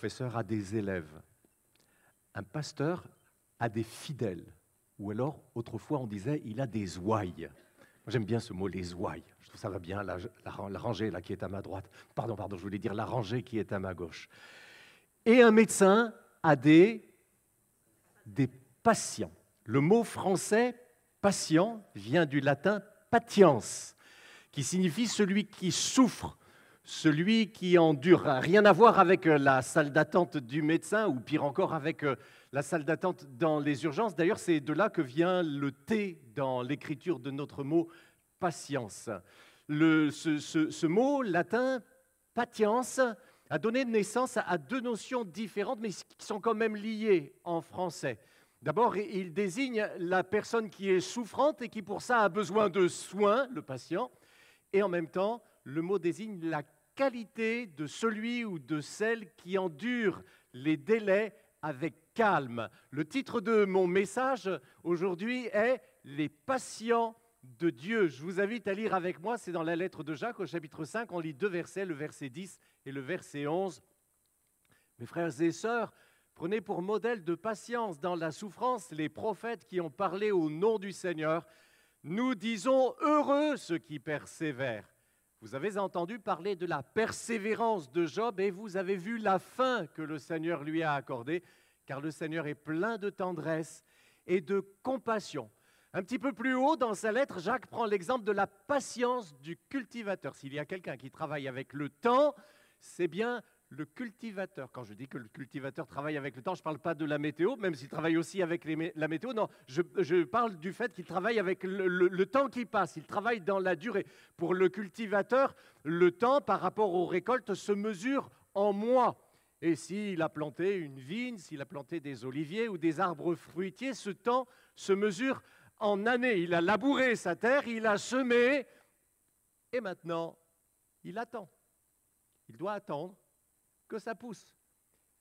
professeur a des élèves. Un pasteur a des fidèles. Ou alors, autrefois, on disait, il a des ouailles. J'aime bien ce mot, les ouailles. Je trouve ça va bien, la rangée là, qui est à ma droite. Pardon, je voulais dire la rangée qui est à ma gauche. Et un médecin a des patients. Le mot français « patient » vient du latin « patiens », qui signifie celui qui souffre, celui qui endure. Rien à voir avec la salle d'attente du médecin, ou pire encore avec la salle d'attente dans les urgences. D'ailleurs, c'est de là que vient le T dans l'écriture de notre mot « patience ». Ce mot latin « patience » a donné naissance à deux notions différentes, mais qui sont quand même liées en français. D'abord, il désigne la personne qui est souffrante et qui, pour ça, a besoin de soins, le patient. Et en même temps, le mot désigne la qualité de celui ou de celle qui endure les délais avec calme. Le titre de mon message aujourd'hui est « Les patients de Dieu ». Je vous invite à lire avec moi, c'est dans la lettre de Jacques au chapitre 5, on lit deux versets, le verset 10 et le verset 11. Mes frères et sœurs, prenez pour modèle de patience dans la souffrance les prophètes qui ont parlé au nom du Seigneur. Nous disons heureux ceux qui persévèrent. Vous avez entendu parler de la persévérance de Job et vous avez vu la fin que le Seigneur lui a accordée, car le Seigneur est plein de tendresse et de compassion. Un petit peu plus haut dans sa lettre, Jacques prend l'exemple de la patience du cultivateur. S'il y a quelqu'un qui travaille avec le temps, c'est bien le cultivateur. Quand je dis que le cultivateur travaille avec le temps, je ne parle pas de la météo, même s'il travaille aussi avec la météo. Non, je parle du fait qu'il travaille avec le temps qui passe. Il travaille dans la durée. Pour le cultivateur, le temps par rapport aux récoltes se mesure en mois. Et s'il a planté une vigne, s'il a planté des oliviers ou des arbres fruitiers, ce temps se mesure en années. Il a labouré sa terre, il a semé, et maintenant, il attend. Il doit attendre que ça pousse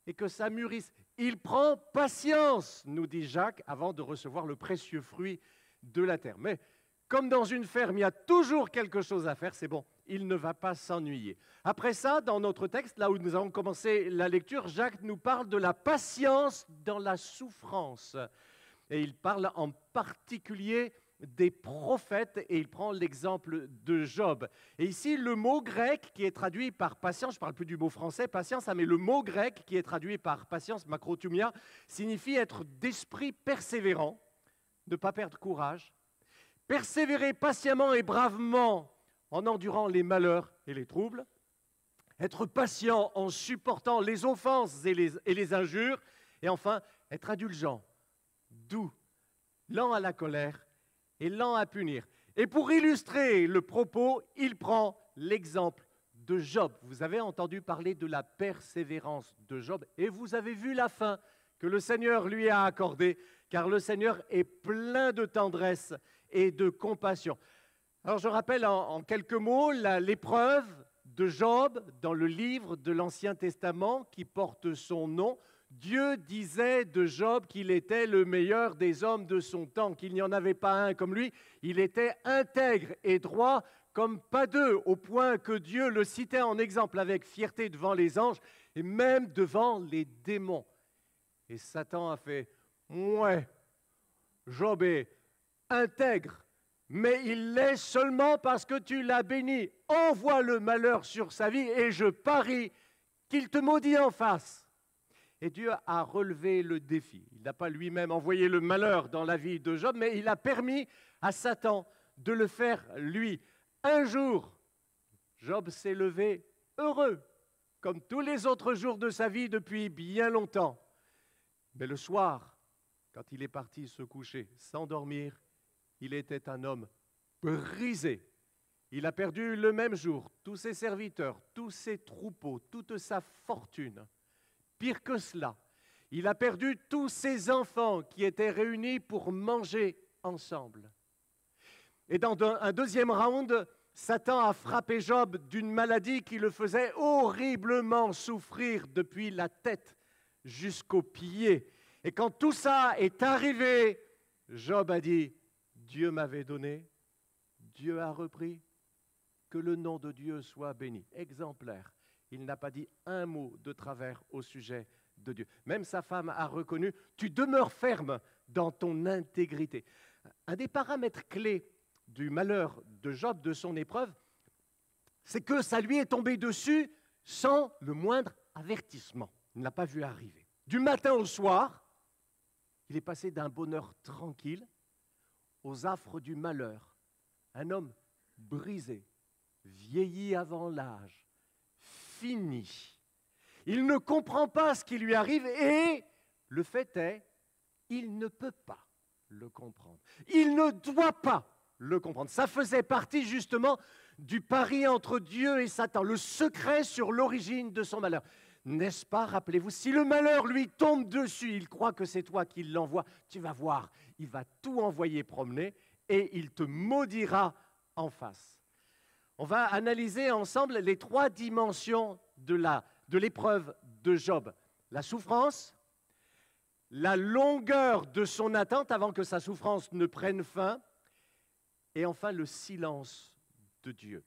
et que ça mûrisse. Il prend patience, nous dit Jacques, avant de recevoir le précieux fruit de la terre. Mais comme dans une ferme, il y a toujours quelque chose à faire, c'est bon, il ne va pas s'ennuyer. Après ça, dans notre texte, là où nous avons commencé la lecture, Jacques nous parle de la patience dans la souffrance. Et il parle en particulier des prophètes, et il prend l'exemple de Job. Et ici, le mot grec qui est traduit par patience, je ne parle plus du mot français, patience, mais le mot grec qui est traduit par patience, makrothumia, signifie être d'esprit persévérant, ne pas perdre courage, persévérer patiemment et bravement en endurant les malheurs et les troubles, être patient en supportant les offenses et les injures, et enfin, être indulgent, doux, lent à la colère, et lent à punir. Et pour illustrer le propos, il prend l'exemple de Job. Vous avez entendu parler de la persévérance de Job et vous avez vu la fin que le Seigneur lui a accordée, car le Seigneur est plein de tendresse et de compassion. Alors je rappelle en quelques mots l'épreuve de Job dans le livre de l'Ancien Testament qui porte son nom. Dieu disait de Job qu'il était le meilleur des hommes de son temps, qu'il n'y en avait pas un comme lui. Il était intègre et droit comme pas deux, au point que Dieu le citait en exemple avec fierté devant les anges et même devant les démons. Et Satan a fait « Ouais, Job est intègre, mais il l'est seulement parce que tu l'as béni. Envoie le malheur sur sa vie et je parie qu'il te maudit en face. » Et Dieu a relevé le défi. Il n'a pas lui-même envoyé le malheur dans la vie de Job, mais il a permis à Satan de le faire lui. Un jour, Job s'est levé heureux, comme tous les autres jours de sa vie depuis bien longtemps. Mais le soir, quand il est parti se coucher, s'endormir, il était un homme brisé. Il a perdu le même jour tous ses serviteurs, tous ses troupeaux, toute sa fortune. Pire que cela, il a perdu tous ses enfants qui étaient réunis pour manger ensemble. Et dans un deuxième round, Satan a frappé Job d'une maladie qui le faisait horriblement souffrir depuis la tête jusqu'aux pieds. Et quand tout ça est arrivé, Job a dit « Dieu m'avait donné, Dieu a repris, que le nom de Dieu soit béni. » Exemplaire. il n'a pas dit un mot de travers au sujet de Dieu. Même sa femme a reconnu, tu demeures ferme dans ton intégrité. Un des paramètres clés du malheur de Job, de son épreuve, c'est que ça lui est tombé dessus sans le moindre avertissement. Il ne l'a pas vu arriver. Du matin au soir, il est passé d'un bonheur tranquille aux affres du malheur. Un homme brisé, vieilli avant l'âge, fini. Il ne comprend pas ce qui lui arrive et le fait est, il ne peut pas le comprendre. Il ne doit pas le comprendre. Ça faisait partie justement du pari entre Dieu et Satan, le secret sur l'origine de son malheur. N'est-ce pas, rappelez-vous, si le malheur lui tombe dessus, il croit que c'est toi qui l'envoie, tu vas voir, il va tout envoyer promener et il te maudira en face. On va analyser ensemble les 3 dimensions de l'épreuve de Job. La souffrance, la longueur de son attente avant que sa souffrance ne prenne fin, et enfin le silence de Dieu.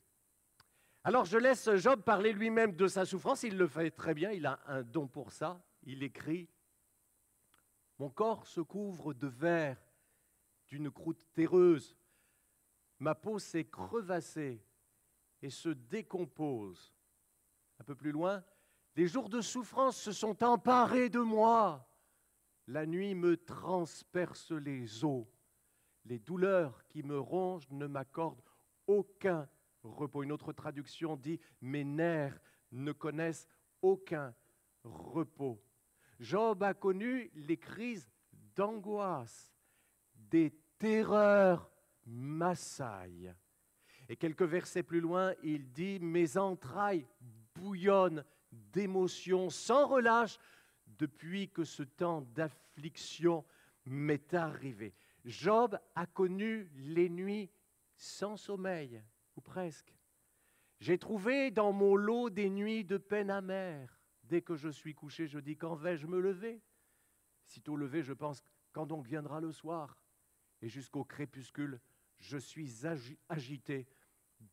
Alors je laisse Job parler lui-même de sa souffrance, il le fait très bien, il a un don pour ça. Il écrit « Mon corps se couvre de verre, d'une croûte terreuse, ma peau s'est crevassée et se décompose. » Un peu plus loin, « Les jours de souffrance se sont emparés de moi, la nuit me transperce les os. Les douleurs qui me rongent ne m'accordent aucun repos. » Une autre traduction dit « Mes nerfs ne connaissent aucun repos. » Job a connu les crises d'angoisse, des terreurs m'assaillent. Et quelques versets plus loin, il dit « Mes entrailles bouillonnent d'émotions sans relâche depuis que ce temps d'affliction m'est arrivé. » Job a connu les nuits sans sommeil, ou presque. J'ai trouvé dans mon lot des nuits de peine amère. Dès que je suis couché, je dis, quand vais-je me lever? Sitôt levé, je pense, quand donc viendra le soir? Et jusqu'au crépuscule, je suis agité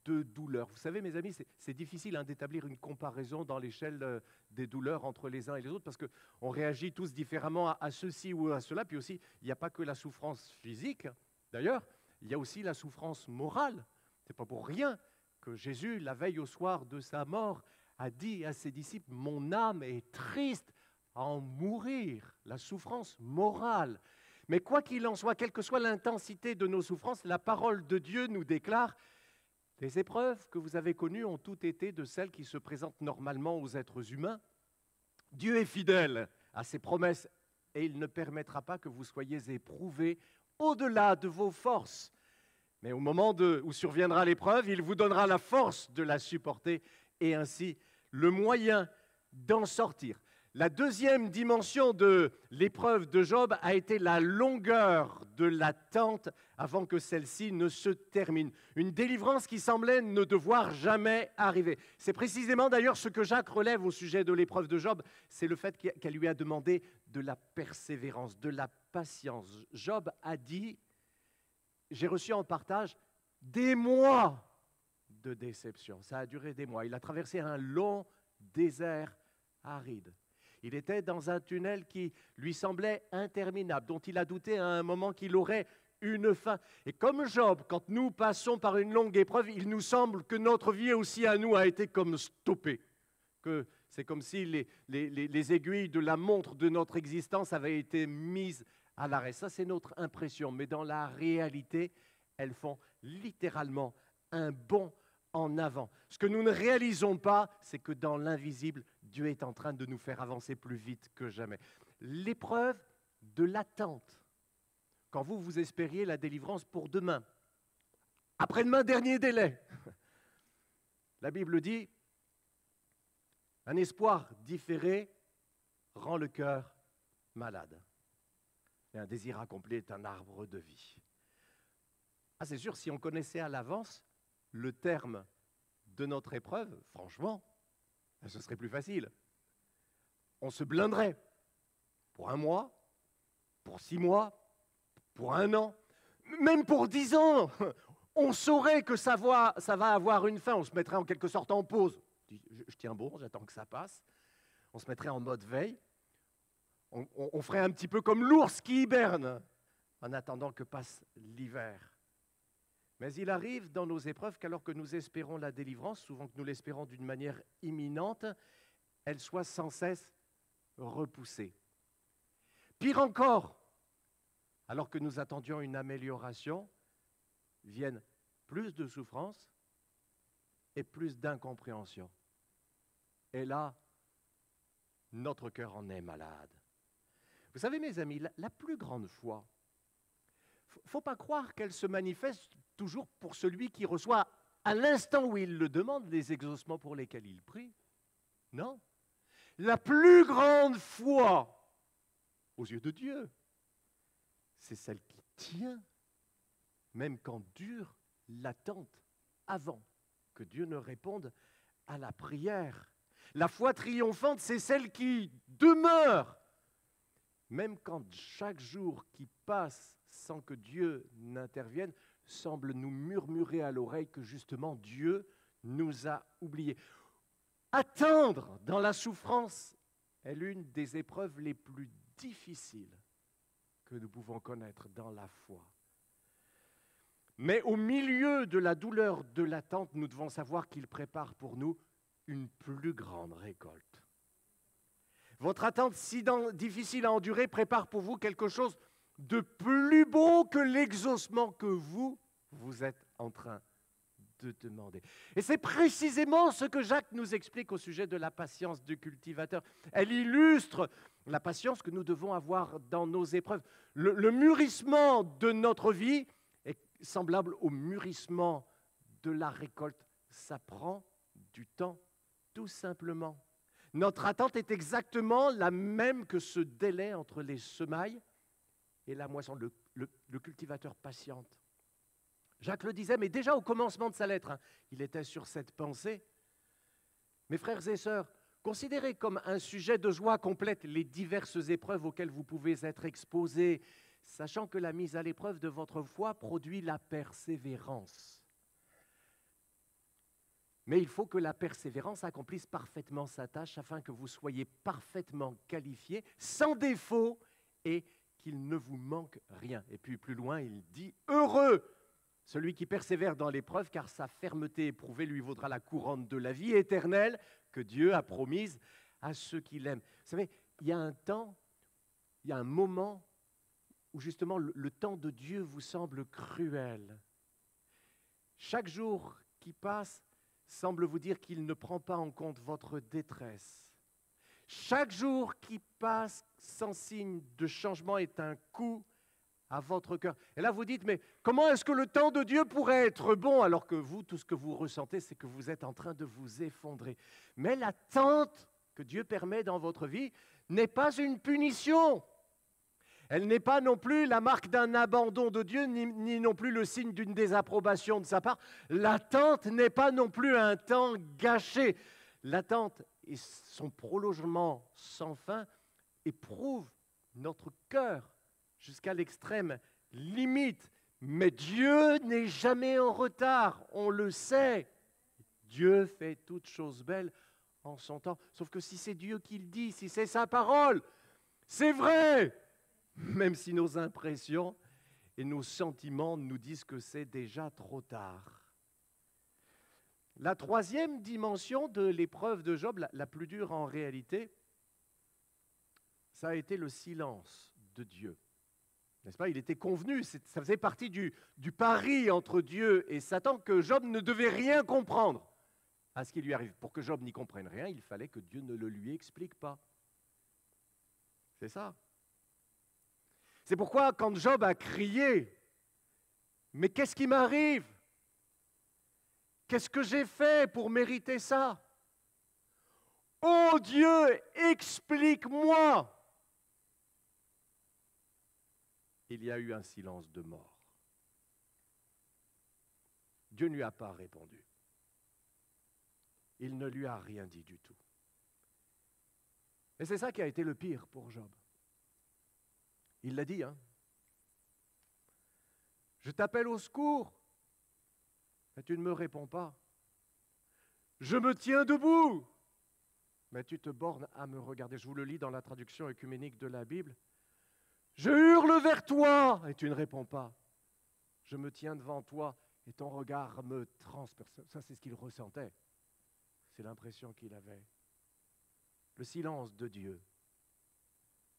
de douleur. Vous savez, mes amis, c'est difficile d'établir une comparaison dans l'échelle des douleurs entre les uns et les autres, parce qu'on réagit tous différemment à ceci ou à cela. Puis aussi, il n'y a pas que la souffrance physique. D'ailleurs, il y a aussi la souffrance morale. Ce n'est pas pour rien que Jésus, la veille au soir de sa mort, a dit à ses disciples, « Mon âme est triste à en mourir », la souffrance morale. Mais quoi qu'il en soit, quelle que soit l'intensité de nos souffrances, la parole de Dieu nous déclare « Les épreuves que vous avez connues ont toutes été de celles qui se présentent normalement aux êtres humains. Dieu est fidèle à ses promesses et il ne permettra pas que vous soyez éprouvés au-delà de vos forces. Mais au moment où surviendra l'épreuve, il vous donnera la force de la supporter et ainsi le moyen d'en sortir. » La deuxième dimension de l'épreuve de Job a été la longueur de l'attente avant que celle-ci ne se termine. Une délivrance qui semblait ne devoir jamais arriver. C'est précisément d'ailleurs ce que Jacques relève au sujet de l'épreuve de Job, c'est le fait qu'elle lui a demandé de la persévérance, de la patience. Job a dit, j'ai reçu en partage des mois de déception. Ça a duré des mois. Il a traversé un long désert aride. Il était dans un tunnel qui lui semblait interminable, dont il a douté à un moment qu'il aurait une fin. Et comme Job, quand nous passons par une longue épreuve, il nous semble que notre vie aussi à nous a été comme stoppée. Que c'est comme si les aiguilles de la montre de notre existence avaient été mises à l'arrêt. Ça, c'est notre impression. Mais dans la réalité, elles font littéralement un bond en avant. Ce que nous ne réalisons pas, c'est que dans l'invisible, Dieu est en train de nous faire avancer plus vite que jamais. L'épreuve de l'attente. Quand vous espériez la délivrance pour demain, après-demain, dernier délai. La Bible dit, un espoir différé rend le cœur malade. Et un désir accompli est un arbre de vie. Ah, c'est sûr, si on connaissait à l'avance le terme de notre épreuve, franchement, ce serait plus facile. On se blinderait pour 1 mois, pour 6 mois, pour 1 an, même pour 10 ans. On saurait que ça va avoir une fin, on se mettrait en quelque sorte en pause. dit, je tiens bon, j'attends que ça passe. On se mettrait en mode veille. On ferait un petit peu comme l'ours qui hiberne en attendant que passe l'hiver. Mais il arrive dans nos épreuves qu'alors que nous espérons la délivrance, souvent que nous l'espérons d'une manière imminente, elle soit sans cesse repoussée. Pire encore, alors que nous attendions une amélioration, viennent plus de souffrances et plus d'incompréhension. Et là, notre cœur en est malade. Vous savez, mes amis, la plus grande foi, il ne faut pas croire qu'elle se manifeste toujours pour celui qui reçoit, à l'instant où il le demande, les exaucements pour lesquels il prie. Non. La plus grande foi, aux yeux de Dieu, c'est celle qui tient, même quand dure l'attente, avant que Dieu ne réponde à la prière. La foi triomphante, c'est celle qui demeure, même quand chaque jour qui passe sans que Dieu n'intervienne semble nous murmurer à l'oreille que justement Dieu nous a oubliés. Attendre dans la souffrance est l'une des épreuves les plus difficiles que nous pouvons connaître dans la foi. Mais au milieu de la douleur de l'attente, nous devons savoir qu'il prépare pour nous une plus grande récolte. Votre attente si difficile à endurer prépare pour vous quelque chose de plus beau que l'exaucement que vous êtes en train de demander. Et c'est précisément ce que Jacques nous explique au sujet de la patience du cultivateur. Elle illustre la patience que nous devons avoir dans nos épreuves. Le mûrissement de notre vie est semblable au mûrissement de la récolte. Ça prend du temps, tout simplement. Notre attente est exactement la même que ce délai entre les semailles et la moisson. Le cultivateur patiente. Jacques le disait, mais déjà au commencement de sa lettre, il était sur cette pensée. Mes frères et sœurs, considérez comme un sujet de joie complète les diverses épreuves auxquelles vous pouvez être exposés, sachant que la mise à l'épreuve de votre foi produit la persévérance. Mais il faut que la persévérance accomplisse parfaitement sa tâche afin que vous soyez parfaitement qualifiés, sans défaut, et qu'il ne vous manque rien. Et puis plus loin, il dit « Heureux celui qui persévère dans l'épreuve, car sa fermeté éprouvée lui vaudra la couronne de la vie éternelle que Dieu a promise à ceux qui l'aiment. » Vous savez, il y a un temps, il y a un moment où justement le temps de Dieu vous semble cruel. Chaque jour qui passe semble vous dire qu'il ne prend pas en compte votre détresse. Chaque jour qui passe sans signe de changement est un coup à votre cœur. Et là, vous dites, mais comment est-ce que le temps de Dieu pourrait être bon alors que vous, tout ce que vous ressentez, c'est que vous êtes en train de vous effondrer. Mais l'attente que Dieu permet dans votre vie n'est pas une punition. Elle n'est pas non plus la marque d'un abandon de Dieu, ni non plus le signe d'une désapprobation de sa part. L'attente n'est pas non plus un temps gâché. L'attente et son prolongement sans fin éprouvent notre cœur jusqu'à l'extrême limite. Mais Dieu n'est jamais en retard, on le sait. Dieu fait toutes choses belles en son temps. Sauf que si c'est Dieu qui le dit, si c'est sa parole, c'est vrai. Même si nos impressions et nos sentiments nous disent que c'est déjà trop tard. La troisième dimension de l'épreuve de Job, la plus dure en réalité, ça a été le silence de Dieu. N'est-ce pas? Il était convenu, ça faisait partie du pari entre Dieu et Satan que Job ne devait rien comprendre à ce qui lui arrive. Pour que Job n'y comprenne rien, il fallait que Dieu ne le lui explique pas. C'est ça. C'est pourquoi quand Job a crié, « Mais qu'est-ce qui m'arrive? Qu'est-ce que j'ai fait pour mériter ça? Oh Dieu, explique-moi !» Il y a eu un silence de mort. Dieu ne lui a pas répondu. Il ne lui a rien dit du tout. Et c'est ça qui a été le pire pour Job. Il l'a dit, hein. Je t'appelle au secours, mais tu ne me réponds pas. Je me tiens debout. Mais tu te bornes à me regarder. Je vous le lis dans la traduction œcuménique de la Bible. Je hurle vers toi et tu ne réponds pas. Je me tiens devant toi et ton regard me transperce. Ça, c'est ce qu'il ressentait. C'est l'impression qu'il avait. Le silence de Dieu.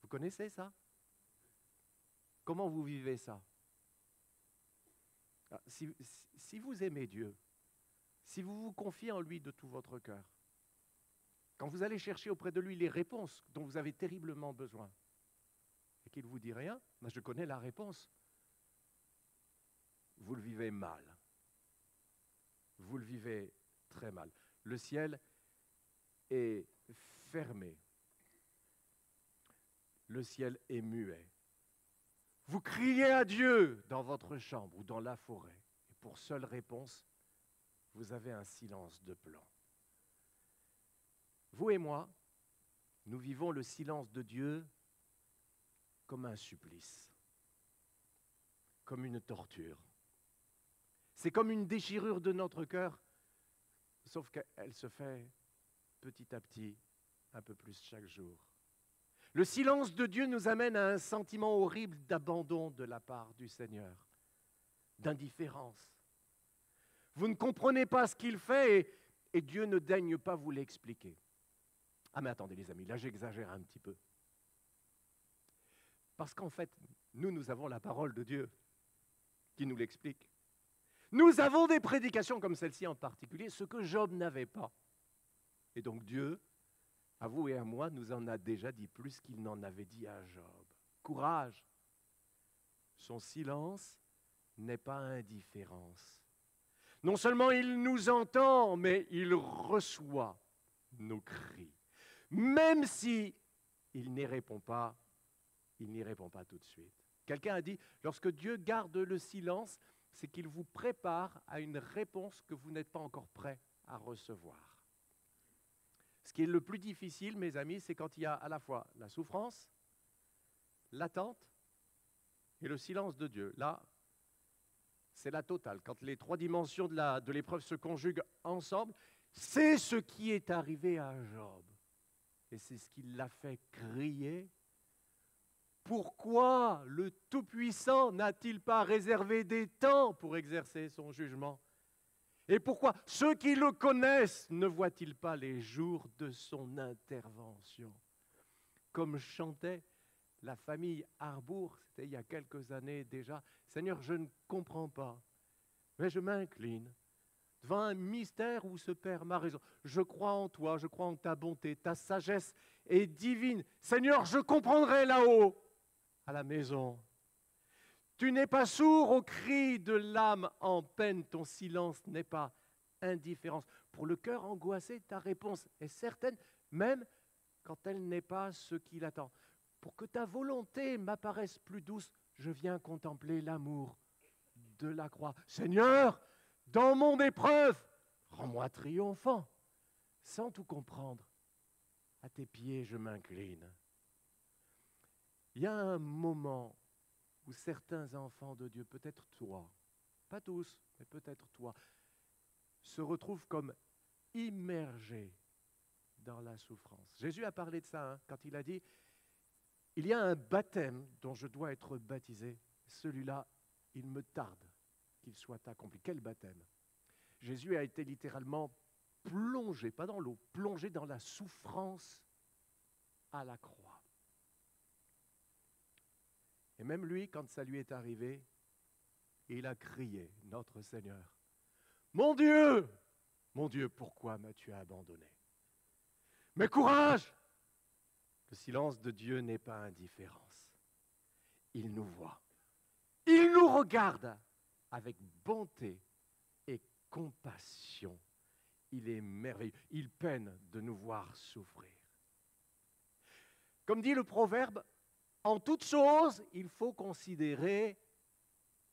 Vous connaissez ça? Comment vous vivez ça? Si vous aimez Dieu, si vous vous confiez en lui de tout votre cœur, quand vous allez chercher auprès de lui les réponses dont vous avez terriblement besoin, et qu'il ne vous dit rien, moi je connais la réponse, vous le vivez mal. Vous le vivez très mal. Le ciel est fermé. Le ciel est muet. Vous criez à Dieu dans votre chambre ou dans la forêt. Et pour seule réponse, vous avez un silence de plomb. Vous et moi, nous vivons le silence de Dieu comme un supplice, comme une torture. C'est comme une déchirure de notre cœur, sauf qu'elle se fait petit à petit, un peu plus chaque jour. Le silence de Dieu nous amène à un sentiment horrible d'abandon de la part du Seigneur, d'indifférence. Vous ne comprenez pas ce qu'il fait et Dieu ne daigne pas vous l'expliquer. Ah mais attendez les amis, là j'exagère un petit peu. Parce qu'en fait, nous avons la parole de Dieu qui nous l'explique. Nous avons des prédications comme celle-ci en particulier, ce que Job n'avait pas. Et donc Dieu, à vous et à moi, nous en a déjà dit plus qu'il n'en avait dit à Job. Courage! Son silence n'est pas indifférence. Non seulement il nous entend, mais il reçoit nos cris. Même si il n'y répond pas, il n'y répond pas tout de suite. Quelqu'un a dit, lorsque Dieu garde le silence, c'est qu'il vous prépare à une réponse que vous n'êtes pas encore prêt à recevoir. Ce qui est le plus difficile, mes amis, c'est quand il y a à la fois la souffrance, l'attente et le silence de Dieu. Là, c'est la totale. Quand les trois dimensions de l'épreuve se conjuguent ensemble, c'est ce qui est arrivé à Job. Et c'est ce qui l'a fait crier. Pourquoi le Tout-Puissant n'a-t-il pas réservé des temps pour exercer son jugement? Et pourquoi ceux qui le connaissent ne voient-ils pas les jours de son intervention? Comme chantait la famille Harbour, c'était il y a quelques années déjà, « Seigneur, je ne comprends pas, mais je m'incline devant un mystère où se perd ma raison. Je crois en toi, je crois en ta bonté, ta sagesse est divine. Seigneur, je comprendrai là-haut, à la maison. Tu n'es pas sourd aux cris de l'âme en peine, ton silence n'est pas indifférence. Pour le cœur angoissé, ta réponse est certaine, même quand elle n'est pas ce qu'il attend. Pour que ta volonté m'apparaisse plus douce, je viens contempler l'amour de la croix. Seigneur, dans mon épreuve, rends-moi triomphant. Sans tout comprendre, à tes pieds je m'incline. Il y a un moment où certains enfants de Dieu, peut-être toi, pas tous, mais peut-être toi, se retrouvent comme immergés dans la souffrance. Jésus a parlé de ça quand il a dit « Il y a un baptême dont je dois être baptisé. Celui-là, il me tarde qu'il soit accompli. » Quel baptême? Jésus a été littéralement plongé, pas dans l'eau, plongé dans la souffrance à la croix. Et même lui, quand ça lui est arrivé, il a crié, notre Seigneur, « Mon Dieu, pourquoi m'as-tu abandonné? » Mais courage! Le silence de Dieu n'est pas indifférence. Il nous voit. Il nous regarde avec bonté et compassion. Il est merveilleux. Il peine de nous voir souffrir. Comme dit le proverbe, en toute chose, il faut considérer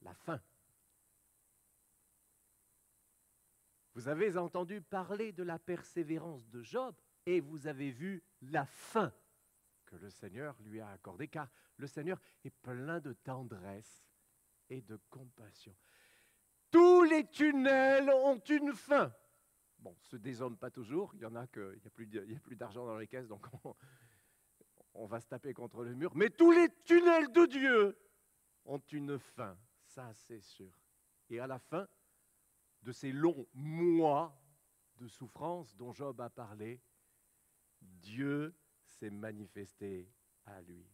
la fin. Vous avez entendu parler de la persévérance de Job et vous avez vu la fin que le Seigneur lui a accordée, car le Seigneur est plein de tendresse et de compassion. Tous les tunnels ont une fin. Bon, se déshomme pas toujours, il y en a il n'y a plus d'argent dans les caisses, donc on va se taper contre le mur. Mais tous les tunnels de Dieu ont une fin, ça c'est sûr. Et à la fin de ces longs mois de souffrance dont Job a parlé, Dieu s'est manifesté à lui.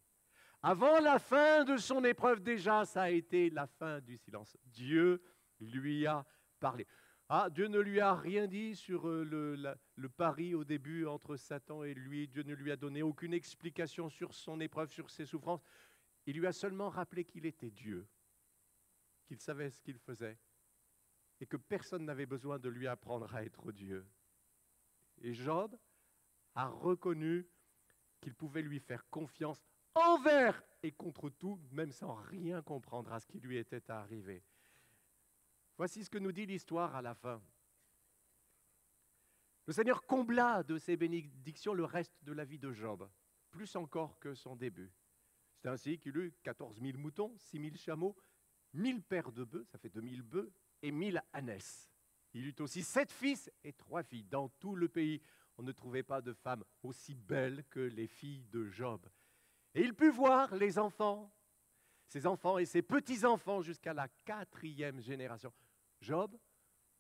Avant la fin de son épreuve, déjà, ça a été la fin du silence. Dieu lui a parlé. Ah, Dieu ne lui a rien dit sur le pari au début entre Satan et lui. Dieu ne lui a donné aucune explication sur son épreuve, sur ses souffrances. Il lui a seulement rappelé qu'il était Dieu, qu'il savait ce qu'il faisait et que personne n'avait besoin de lui apprendre à être Dieu. Et Job a reconnu qu'il pouvait lui faire confiance envers et contre tout, même sans rien comprendre à ce qui lui était arrivé. Voici ce que nous dit l'histoire à la fin. Le Seigneur combla de ses bénédictions le reste de la vie de Job, plus encore que son début. C'est ainsi qu'il eut 14 000 moutons, 6 000 chameaux, 1000 paires de bœufs, ça fait 2000 bœufs, et 1000 ânesses. Il eut aussi 7 fils et 3 filles. Dans tout le pays, on ne trouvait pas de femmes aussi belles que les filles de Job. Et il put voir les enfants, ses enfants et ses petits-enfants jusqu'à la 4e génération. Job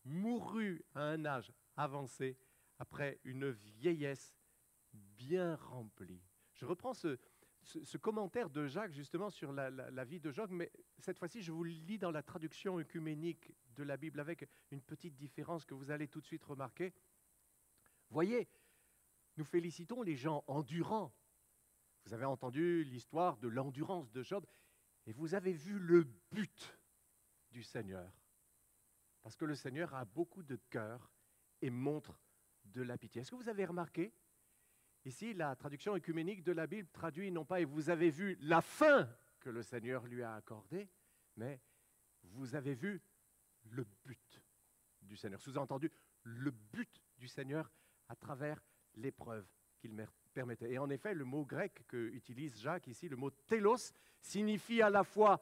mourut à un âge avancé après une vieillesse bien remplie. Je reprends ce commentaire de Jacques justement sur la vie de Job, mais cette fois-ci je vous le lis dans la traduction œcuménique de la Bible avec une petite différence que vous allez tout de suite remarquer. Voyez, nous félicitons les gens endurants. Vous avez entendu l'histoire de l'endurance de Job et vous avez vu le but du Seigneur. Parce que le Seigneur a beaucoup de cœur et montre de la pitié. Est-ce que vous avez remarqué? Ici, la traduction œcuménique de la Bible traduit non pas « et vous avez vu la fin que le Seigneur lui a accordée », mais « vous avez vu le but du Seigneur ». Sous-entendu, le but du Seigneur à travers l'épreuve qu'il permettait. Et en effet, le mot grec qu'utilise Jacques ici, le mot « télos », signifie à la fois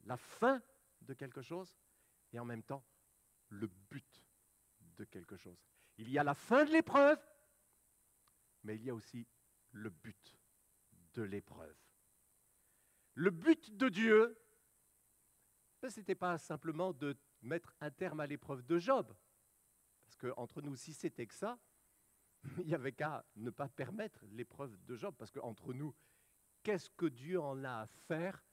la fin de quelque chose et en même temps le but de quelque chose. Il y a la fin de l'épreuve, mais il y a aussi le but de l'épreuve. Le but de Dieu, ce n'était pas simplement de mettre un terme à l'épreuve de Job, parce qu'entre nous, si c'était que ça, il n'y avait qu'à ne pas permettre l'épreuve de Job, parce qu'entre nous, qu'est-ce que Dieu en a à faire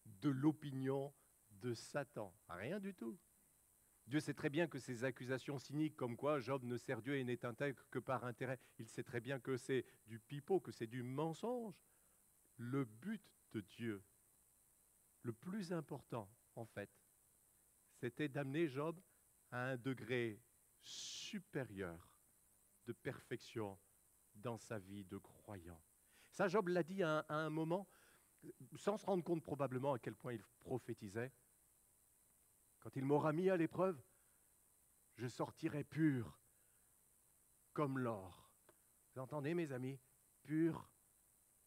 de l'opinion de Satan? Rien du tout. Dieu sait très bien que ces accusations cyniques comme quoi Job ne sert Dieu et n'est intègre que par intérêt, il sait très bien que c'est du pipeau, que c'est du mensonge. Le but de Dieu, le plus important en fait, c'était d'amener Job à un degré supérieur de perfection dans sa vie de croyant. Ça, Job l'a dit à un moment, sans se rendre compte probablement à quel point il prophétisait. Quand il m'aura mis à l'épreuve, je sortirai pur comme l'or. Vous entendez, mes amis? Pur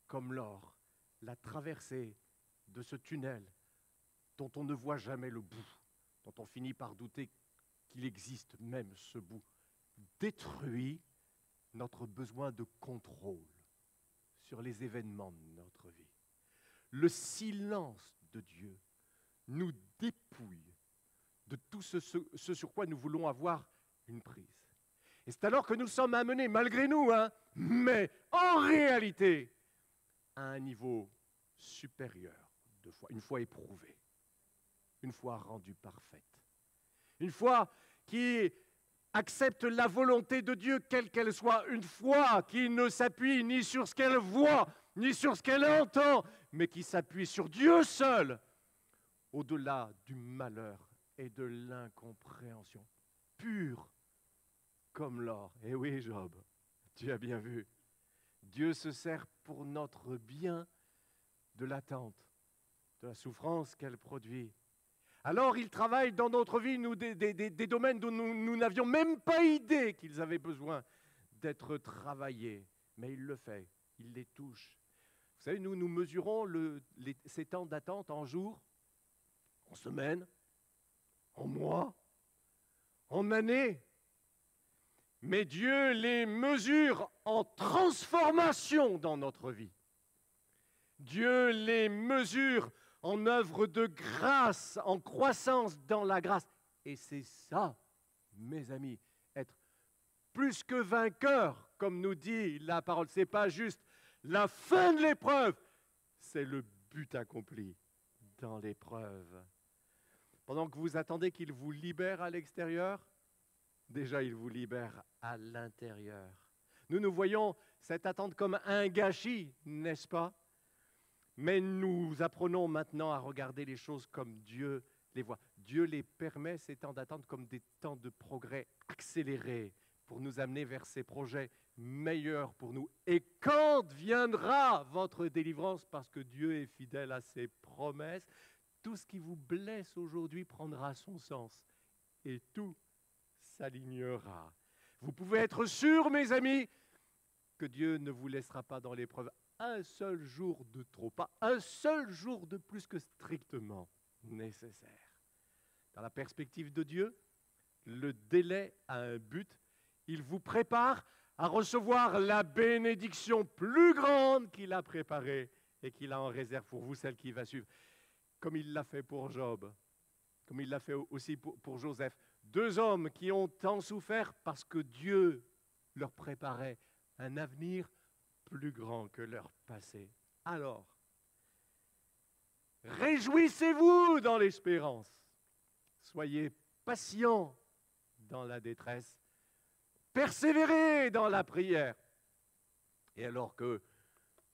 comme l'or. La traversée de ce tunnel dont on ne voit jamais le bout, dont on finit par douter qu'il existe même ce bout, détruit notre besoin de contrôle sur les événements de notre vie. Le silence de Dieu nous dépouille de tout ce sur quoi nous voulons avoir une prise. Et c'est alors que nous sommes amenés, malgré nous, mais en réalité, à un niveau supérieur de foi, une foi éprouvée, une foi rendue parfaite, une foi qui accepte la volonté de Dieu, quelle qu'elle soit, une foi qui ne s'appuie ni sur ce qu'elle voit, ni sur ce qu'elle entend, mais qui s'appuie sur Dieu seul, au-delà du malheur et de l'incompréhension, pure comme l'or. Eh oui, Job, tu as bien vu, Dieu se sert pour notre bien de l'attente, de la souffrance qu'elle produit. Alors il travaille dans notre vie des domaines dont nous n'avions même pas idée qu'ils avaient besoin d'être travaillés. Mais il le fait, il les touche. Vous savez, nous mesurons ces temps d'attente en jours, en semaines, en mois, en années. mais Dieu les mesure en transformation dans notre vie. Dieu les mesure en œuvre de grâce, en croissance dans la grâce. Et c'est ça, mes amis, être plus que vainqueur, comme nous dit la parole. Ce n'est pas juste la fin de l'épreuve, c'est le but accompli dans l'épreuve. Pendant que vous attendez qu'il vous libère à l'extérieur, déjà il vous libère à l'intérieur. Nous voyons cette attente comme un gâchis, n'est-ce pas? Mais nous apprenons maintenant à regarder les choses comme Dieu les voit. Dieu les permet, ces temps d'attente, comme des temps de progrès accélérés pour nous amener vers ses projets meilleurs pour nous. Et quand viendra votre délivrance, parce que Dieu est fidèle à ses promesses, tout ce qui vous blesse aujourd'hui prendra son sens et tout s'alignera. Vous pouvez être sûrs, mes amis, que Dieu ne vous laissera pas dans l'épreuve un seul jour de trop, pas un seul jour de plus que strictement nécessaire. Dans la perspective de Dieu, le délai a un but. Il vous prépare à recevoir la bénédiction plus grande qu'il a préparée et qu'il a en réserve pour vous, celle qui va suivre. Comme il l'a fait pour Job, comme il l'a fait aussi pour Joseph. Deux hommes qui ont tant souffert parce que Dieu leur préparait un avenir plus grand que leur passé. Alors, réjouissez-vous dans l'espérance. Soyez patients dans la détresse. Persévérez dans la prière. Et alors que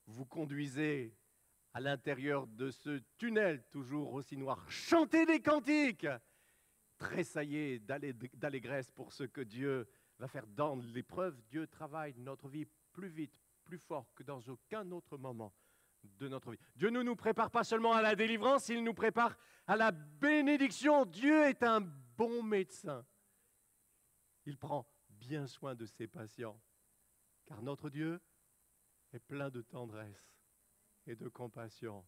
vous conduisez à l'intérieur de ce tunnel toujours aussi noir, chantez des cantiques, tressaillez d'allégresse pour ce que Dieu va faire dans l'épreuve. Dieu travaille notre vie plus vite, plus fort que dans aucun autre moment de notre vie. Dieu ne nous prépare pas seulement à la délivrance, il nous prépare à la bénédiction. Dieu est un bon médecin. Il prend bien soin de ses patients, car notre Dieu est plein de tendresse et de compassion.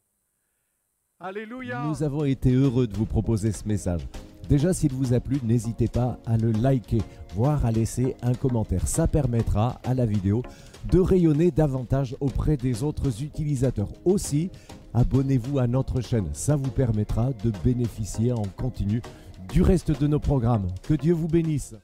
Alléluia! Nous avons été heureux de vous proposer ce message. Déjà, s'il vous a plu, n'hésitez pas à le liker, voire à laisser un commentaire. Ça permettra à la vidéo de rayonner davantage auprès des autres utilisateurs. Aussi, abonnez-vous à notre chaîne. Ça vous permettra de bénéficier en continu du reste de nos programmes. Que Dieu vous bénisse.